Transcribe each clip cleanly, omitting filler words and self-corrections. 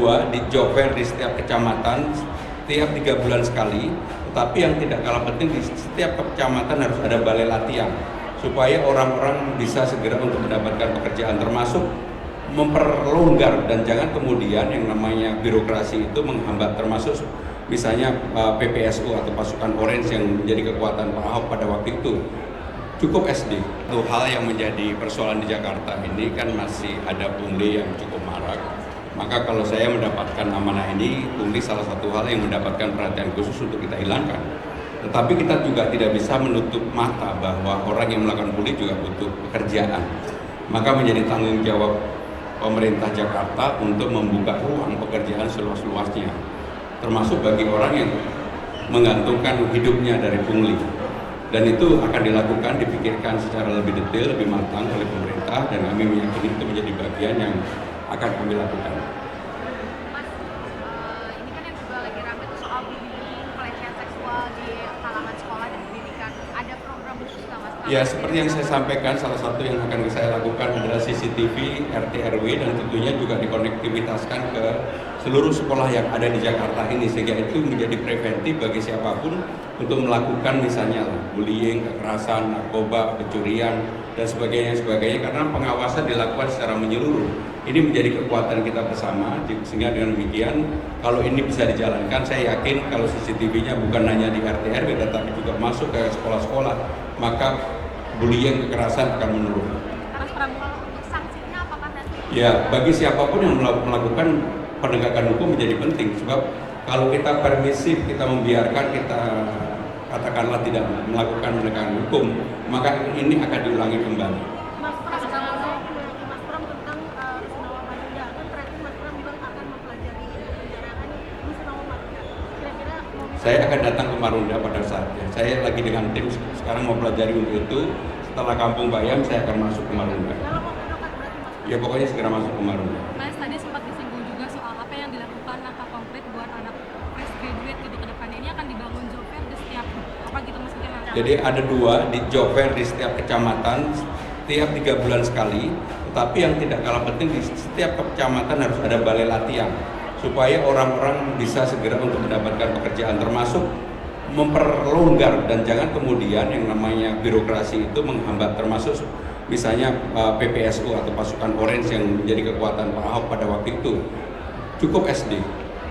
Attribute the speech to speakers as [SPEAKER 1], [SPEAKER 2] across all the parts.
[SPEAKER 1] dua di job fair di setiap kecamatan tiap 3 bulan sekali. Tetapi yang tidak kalah penting, di setiap kecamatan harus ada balai latihan supaya orang-orang bisa segera untuk mendapatkan pekerjaan, termasuk memperlonggar dan jangan kemudian yang namanya birokrasi itu menghambat, termasuk misalnya PPSU atau pasukan Orange yang menjadi kekuatan Pak Ahok pada waktu itu. Cukup SD. Itu hal yang menjadi persoalan di Jakarta ini kan masih ada pungli yang cukup marak. Maka kalau saya mendapatkan amanah ini, pungli salah satu hal yang mendapatkan perhatian khusus untuk kita hilangkan. Tetapi kita juga tidak bisa menutup mata bahwa orang yang melakukan pungli juga butuh pekerjaan. Maka menjadi tanggung jawab pemerintah Jakarta untuk membuka ruang pekerjaan seluas-luasnya, termasuk bagi orang yang menggantungkan hidupnya dari pungli. Dan itu akan dilakukan, dipikirkan secara lebih detail, lebih matang oleh pemerintah, dan kami meyakini itu menjadi bagian yang akan kami lakukan.
[SPEAKER 2] Mas, ini kan yang juga lagi rame tuh soal bullying, pelecehan seksual di kalangan sekolah dan pendidikan. Ada program khusus nggak, Mas?
[SPEAKER 1] Ya, seperti yang saya sampaikan, salah satu yang akan saya lakukan adalah CCTV, RT RW, dan tentunya juga dikonektivitaskan ke seluruh sekolah yang ada di Jakarta ini, sehingga itu menjadi preventif bagi siapapun untuk melakukan misalnya bullying, kekerasan, narkoba, pencurian, dan sebagainya, karena pengawasan dilakukan secara menyeluruh. Ini menjadi kekuatan kita bersama, sehingga dengan demikian kalau ini bisa dijalankan, saya yakin kalau CCTV-nya bukan hanya di RT RW tetapi juga masuk ke sekolah-sekolah, maka bullying, kekerasan akan menurun.
[SPEAKER 2] Mas Pram, untuk sanksinya apakah nanti?
[SPEAKER 1] Ya, bagi siapapun yang melakukan penegakan hukum menjadi penting, sebab kalau kita permisif, kita membiarkan, kita katakanlah tidak melakukan penegakan hukum, maka ini akan diulangi kembali.
[SPEAKER 2] Mas Pram, Mas Pram tentang Rusunawa Marunda, kan terakhir Mas Pram bilang akan mempelajari penjarahan Rusunawa Marunda. Kira-kira
[SPEAKER 1] Saya akan datang ke Marunda pada saatnya. Saya lagi dengan tim sekarang mau pelajari untuk itu. Setelah Kampung Bayam, saya akan masuk ke Marunda.
[SPEAKER 2] kalau mau berangkat berarti Mas?
[SPEAKER 1] Ya pokoknya segera masuk ke Marunda.
[SPEAKER 3] Mas, tadi sempat disinggung juga soal apa yang dilakukan langkah konkret buat anak fresh graduate gitu ke depannya. Ini akan dibangun job fair di setiap apa gitu maksudnya?
[SPEAKER 1] Jadi ada dua di job fair di setiap kecamatan tiap 3 bulan sekali. Tetapi yang tidak kalah penting, di setiap kecamatan harus ada balai latihan supaya orang-orang bisa segera untuk mendapatkan pekerjaan, termasuk memperlonggar dan jangan kemudian yang namanya birokrasi itu menghambat, termasuk misalnya PPSU atau pasukan Orange yang menjadi kekuatan Pak Ahok pada waktu itu. Cukup SD.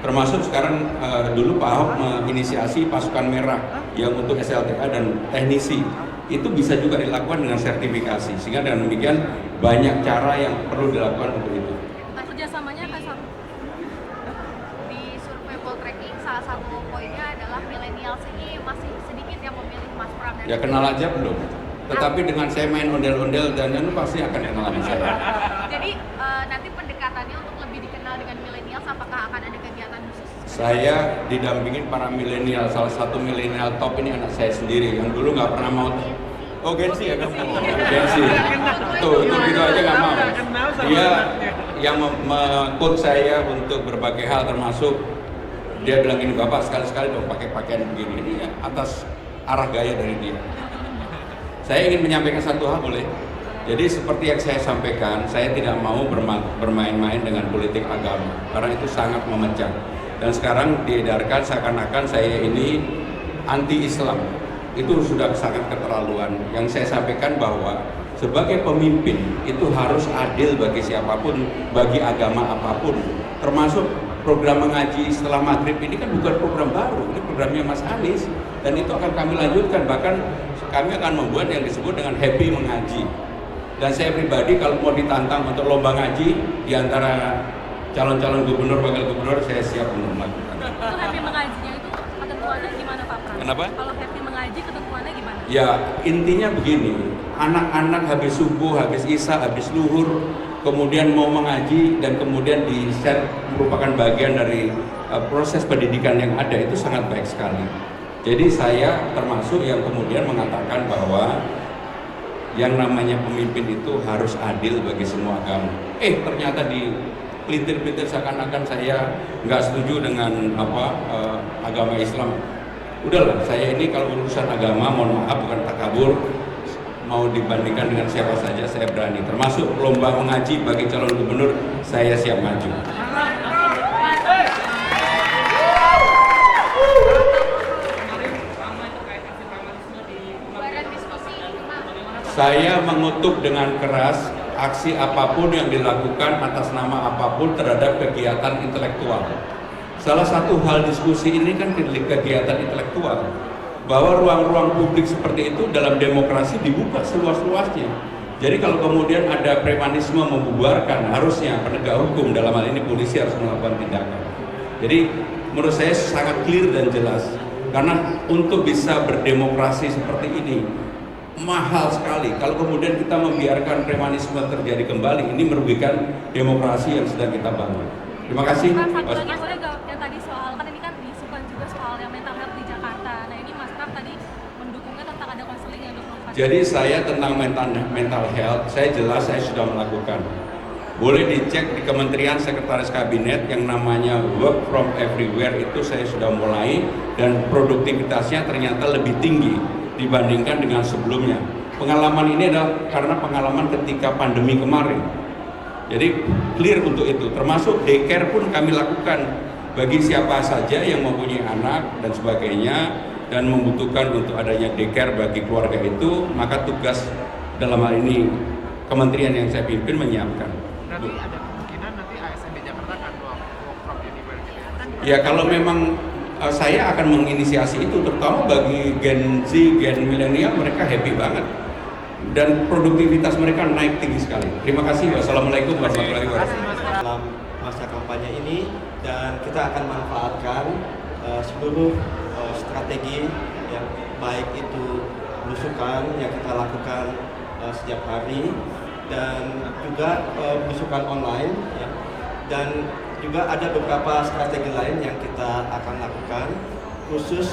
[SPEAKER 1] Termasuk sekarang dulu Pak Ahok menginisiasi pasukan merah yang untuk SLTA dan teknisi. Itu bisa juga dilakukan dengan sertifikasi, sehingga dengan demikian banyak cara yang perlu dilakukan untuk itu.
[SPEAKER 3] Kerjasamanya akan sama.
[SPEAKER 2] Di survei Poltreking salah satu poinnya adalah milenials ini masih sedikit yang memilih Mas Pram.
[SPEAKER 1] Ya kenal aja belum. Tetapi dengan saya main ondel-ondel dan itu pasti akan kenal sama saya.
[SPEAKER 2] Jadi nanti pendekatannya untuk lebih dikenal dengan milenials, apakah akan ada kegiatan khusus?
[SPEAKER 1] Saya didampingin para milenial, salah satu milenial top ini anak saya sendiri yang dulu nggak pernah mau. Oh Gensi ya kamu? Gensi. Tuh gitu aja nggak mau. Dia yang mengkut saya untuk berbagai hal, termasuk dia bilang gini, Bapak sekali-sekali dong pakai pakaian begini. Ini ya, atas arah gaya dari dia. Saya ingin menyampaikan satu hal, boleh? Jadi seperti yang saya sampaikan, saya tidak mau bermain-main dengan politik agama karena itu sangat memecah. Dan sekarang diedarkan seakan-akan saya ini anti-Islam. Itu sudah sangat keterlaluan. Yang saya sampaikan bahwa sebagai pemimpin itu harus adil bagi siapapun, bagi agama apapun. Termasuk program mengaji setelah maghrib ini kan bukan program baru, ini programnya Mas Anies. Dan itu akan kami lanjutkan, bahkan kami akan membuat yang disebut dengan happy mengaji. Dan saya pribadi kalau mau ditantang untuk lomba ngaji di antara calon-calon gubernur, wakil gubernur, saya siap untuk melakukan.
[SPEAKER 3] Itu happy mengajinya itu ketentuannya gimana Pak Pram?
[SPEAKER 1] Kenapa?
[SPEAKER 3] Kalau happy mengaji ketentuannya gimana?
[SPEAKER 1] Ya intinya begini, anak-anak habis subuh, habis isya, habis luhur, kemudian mau mengaji dan kemudian di-share merupakan bagian dari proses pendidikan yang ada, itu sangat baik sekali. Jadi saya termasuk yang kemudian mengatakan bahwa yang namanya pemimpin itu harus adil bagi semua agama. Ternyata di pelintir-pelintir seakan-akan saya nggak setuju dengan agama Islam. Udahlah, saya ini kalau urusan agama, mohon maaf bukan takabur, mau dibandingkan dengan siapa saja saya berani. Termasuk lomba mengaji bagi calon gubernur, saya siap maju. Saya mengutuk dengan keras aksi apapun yang dilakukan atas nama apapun terhadap kegiatan intelektual. Salah satu hal diskusi ini kan kegiatan intelektual, bahwa ruang-ruang publik seperti itu dalam demokrasi dibuka seluas-luasnya. Jadi kalau kemudian ada premanisme membubarkan, harusnya penegak hukum, dalam hal ini polisi, harus melakukan tindakan. Jadi menurut saya sangat clear dan jelas, karena untuk bisa berdemokrasi seperti ini mahal sekali. Kalau kemudian kita membiarkan premanisme terjadi kembali, ini merugikan demokrasi yang sedang kita bangun. Terima kasih.
[SPEAKER 3] Mas, satu lagi boleh gak, yang tadi soal, kan ini kan diisukan juga soal yang mental health di Jakarta. Nah ini Mas Pram tadi mendukungnya tentang ada konseling yang 24 jam.
[SPEAKER 1] Jadi saya tentang mental health, saya jelas saya sudah melakukan. Boleh dicek di Kementerian Sekretaris Kabinet yang namanya Work from Everywhere, itu saya sudah mulai dan produktivitasnya ternyata lebih tinggi dibandingkan dengan sebelumnya. Pengalaman ini adalah karena pengalaman ketika pandemi kemarin. Jadi clear untuk itu, termasuk daycare pun kami lakukan bagi siapa saja yang mempunyai anak dan sebagainya dan membutuhkan untuk adanya daycare bagi keluarga itu, maka tugas dalam hal ini kementerian yang saya pimpin menyiapkan.
[SPEAKER 4] Berarti ada kemungkinan nanti ASN di Jakarta akan work from anywhere gitu ya?
[SPEAKER 1] Ya kalau memang saya akan menginisiasi itu, terutama bagi Gen Z, Gen milenial, mereka happy banget dan produktivitas mereka naik tinggi sekali. Terima kasih. Wassalamualaikum warahmatullahi wabarakatuh.
[SPEAKER 5] Dalam masa kampanye ini, dan kita akan manfaatkan seluruh strategi yang baik itu belusukan yang kita lakukan setiap hari, dan juga belusukan online ya. Dan juga ada beberapa strategi lain yang kita akan lakukan khusus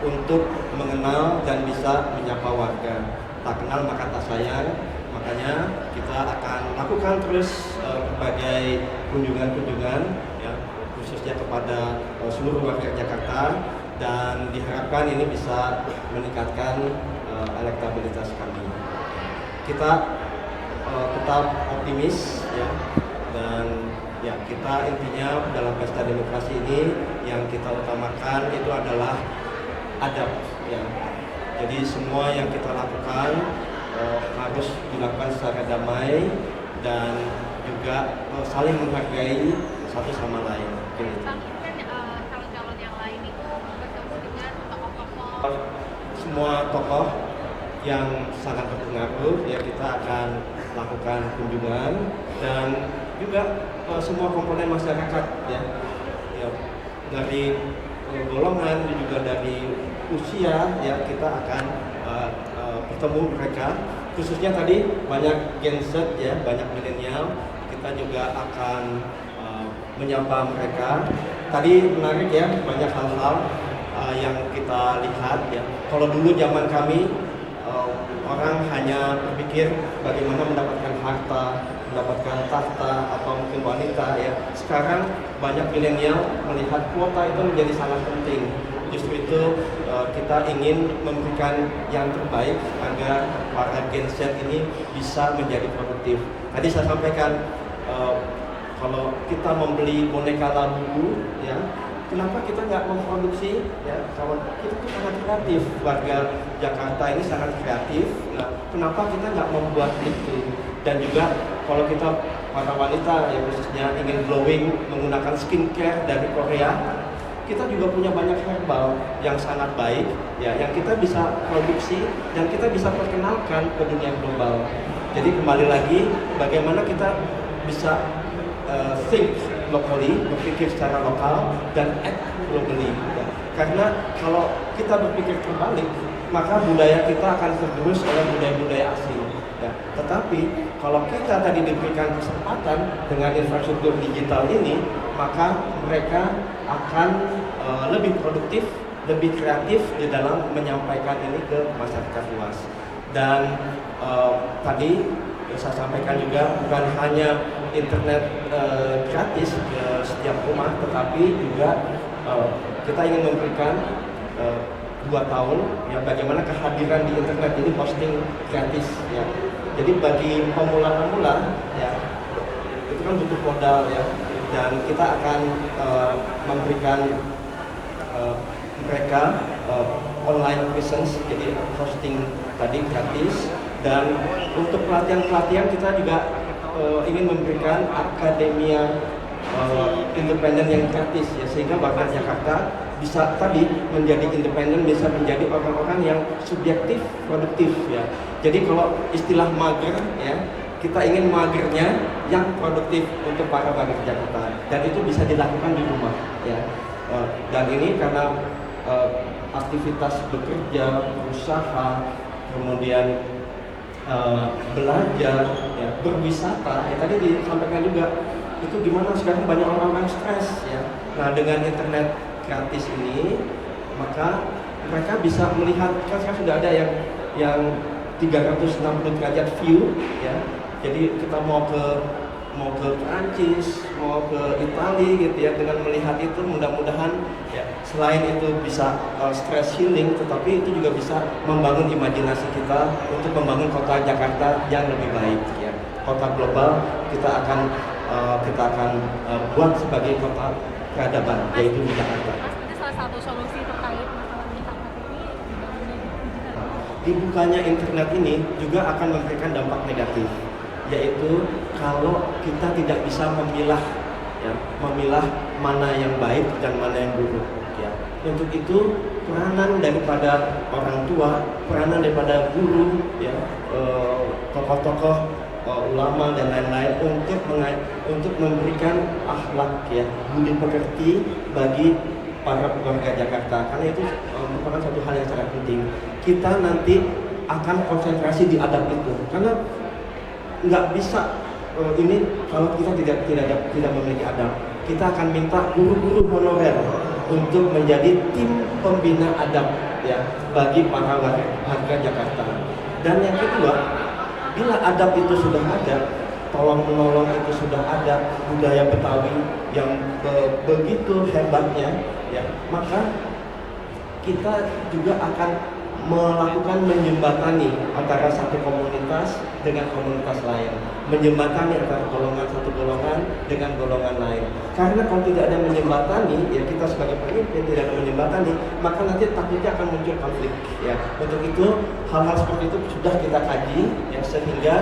[SPEAKER 5] untuk mengenal dan bisa menyapa warga. Tak kenal maka tak sayang, makanya kita akan lakukan terus berbagai kunjungan-kunjungan ya, khususnya kepada seluruh warga Jakarta, dan diharapkan ini bisa meningkatkan elektabilitas kami. Kita tetap optimis ya, dan ya kita intinya dalam pesta demokrasi ini yang kita utamakan itu adalah adab ya. Jadi semua yang kita lakukan harus dilakukan secara damai dan juga saling menghargai satu sama lain.
[SPEAKER 2] Bang, ini kan calon-calon yang lain itu bertemu dengan tokoh-tokoh.
[SPEAKER 5] Semua tokoh yang sangat berpengaruh ya kita akan lakukan kunjungan, dan juga semua komponen masyarakat ya, dari golongan dan juga dari usia ya, kita akan bertemu mereka, khususnya tadi banyak Gen Z ya, banyak milenial, kita juga akan menyapa mereka. Tadi menarik ya, banyak hal-hal yang kita lihat ya. Kalau dulu zaman kami orang hanya berpikir bagaimana mendapatkan harta, mendapatkan tahta atau mungkin wanita ya. Sekarang banyak milenial melihat kuota itu menjadi sangat penting. Justru itu kita ingin memberikan yang terbaik agar para Gen Z ini bisa menjadi produktif. Tadi saya sampaikan kalau kita membeli boneka labu ya, kenapa kita nggak memproduksi ya? Kalau kita itu sangat kreatif, warga Jakarta ini sangat kreatif. Nah, kenapa kita nggak membuat itu? Dan juga kalau kita para wanita ya khususnya ingin glowing menggunakan skincare dari Korea, kita juga punya banyak herbal yang sangat baik ya, yang kita bisa produksi dan kita bisa perkenalkan ke dunia global. Jadi kembali lagi bagaimana kita bisa think locally, berpikir secara lokal dan act globally ya. Karena kalau kita berpikir terbalik, maka budaya kita akan tergerus oleh budaya-budaya asing ya. Tetapi kalau kita tadi diberikan kesempatan dengan infrastruktur digital ini, maka mereka akan lebih produktif, lebih kreatif di dalam menyampaikan ini ke masyarakat luas. Dan tadi saya sampaikan juga bukan hanya internet gratis ke setiap rumah, tetapi juga kita ingin memberikan 2 tahun ya, bagaimana kehadiran di internet ini hosting gratis ya. Jadi bagi pemula-pemula ya, itu kan butuh modal ya, dan kita akan memberikan mereka online presence, jadi hosting tadi gratis, Dan untuk pelatihan-pelatihan kita juga ingin memberikan akademia independen yang gratis ya, sehingga warga Jakarta bisa tadi menjadi independen, bisa menjadi orang-orang yang subjektif, produktif ya. Jadi kalau istilah mager ya, kita ingin magernya yang produktif untuk para warga Jakarta, dan itu bisa dilakukan di rumah ya. Dan ini karena aktivitas bekerja, berusaha, kemudian belajar, ya, berwisata, ya tadi disampaikan juga itu gimana sekarang banyak orang-orang stres ya. Nah dengan internet gratis ini maka mereka bisa melihat, kan sekarang sudah ada yang 360 derajat view ya. Jadi kita mau ke Prancis, mau ke Italia gitu ya, dengan melihat itu mudah-mudahan ya, selain itu bisa stress healing, tetapi itu juga bisa membangun imajinasi kita untuk membangun kota Jakarta yang lebih baik ya. Kota global kita akan buat sebagai kota peradaban, yaitu di Jakarta.
[SPEAKER 3] Mas, itu salah satu solusi terkait masalah internet ini dibangunnya digital.
[SPEAKER 5] Dibukanya internet ini juga akan memberikan dampak negatif, yaitu kalau kita tidak bisa memilah mana yang baik dan mana yang buruk ya. Untuk itu peranan daripada orang tua, peranan daripada guru ya, tokoh-tokoh, ulama dan lain-lain untuk memberikan akhlak ya, budi pekerti bagi para warga Jakarta, karena itu merupakan satu hal yang sangat penting. Kita nanti akan konsentrasi di adab itu, karena nggak bisa ini kalau kita tidak memiliki adab. Kita akan minta guru-guru honorer untuk menjadi tim pembina adab ya bagi para warga Jakarta. Dan yang kedua, bila adab itu sudah ada, tolong menolong itu sudah ada, budaya Betawi yang begitu hebatnya ya, maka kita juga akan melakukan menjembatani antara satu komunitas dengan komunitas lain, menjembatani antara satu golongan dengan golongan lain. Karena kalau tidak ada menjembatani, ya kita sebagai pemimpin tidak ada menjembatani, maka nanti takutnya akan muncul konflik. Ya, untuk itu hal-hal seperti itu sudah kita kaji, ya sehingga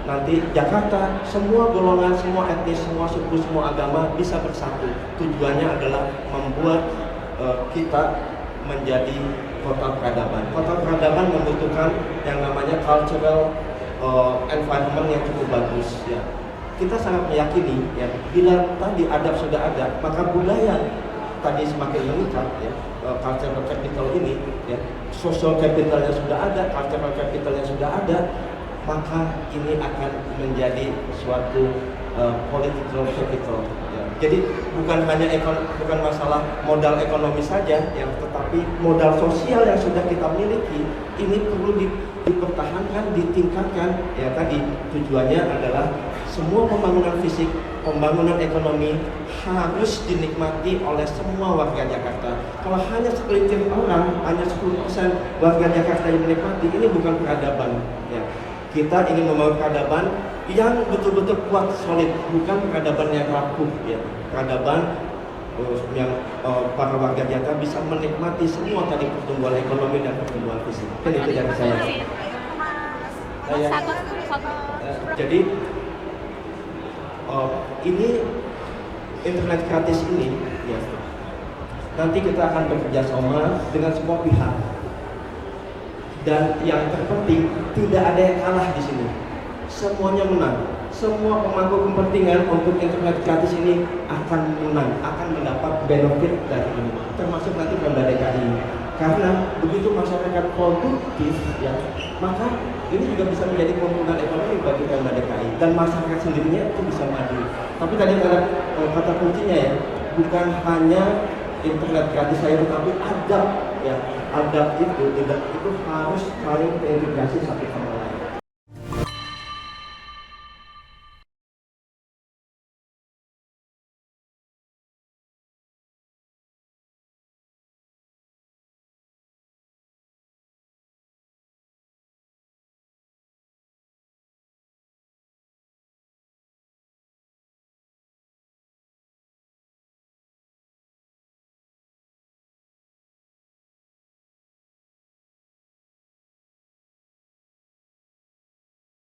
[SPEAKER 5] nanti Jakarta semua golongan, semua etnis, semua suku, semua agama bisa bersatu. Tujuannya adalah membuat kita menjadi kota peradaban. Kota peradaban membutuhkan yang namanya cultural environment yang cukup bagus ya. Kita sangat meyakini ya, bila tadi adab sudah ada, maka budaya tadi semakin meningkat ya. Cultural capital ini ya, social capitalnya sudah ada, cultural capitalnya sudah ada, maka ini akan menjadi suatu political capital ya. Jadi bukan hanya bukan masalah modal ekonomi saja ya, tetapi modal sosial yang sudah kita miliki ini perlu dipertahankan, ditingkatkan ya. Tadi tujuannya adalah semua pembangunan fisik, pembangunan ekonomi harus dinikmati oleh semua warga Jakarta. Kalau hanya segelintir orang, hanya 10% warga Jakarta yang menikmati, ini bukan peradaban ya. Kita ingin membangun peradaban yang betul-betul kuat, solid, bukan peradaban yang rapuh ya. Peradaban yang para warga Jakarta bisa menikmati semua tadi pertumbuhan ekonomi dan pertumbuhan fisik. Kan itu dari saya. Jadi ini internet gratis ini ya. Nanti kita akan bekerja sama dengan semua pihak. Dan yang terpenting tidak ada yang kalah di sini. Semuanya menang. Semua pemangku kepentingan untuk internet gratis ini akan menang, akan mendapat benefit dari ini, termasuk nanti Pemda DKI. Karena begitu masyarakat produktif, ya, maka ini juga bisa menjadi keuntungan ekonomi bagi Pemda DKI dan masyarakat sendirinya itu bisa maju. Tapi tadi kata kuncinya ya, bukan hanya internet gratis saya, tetapi adab ya, adab itu harus saling terintegrasi satu sama lain.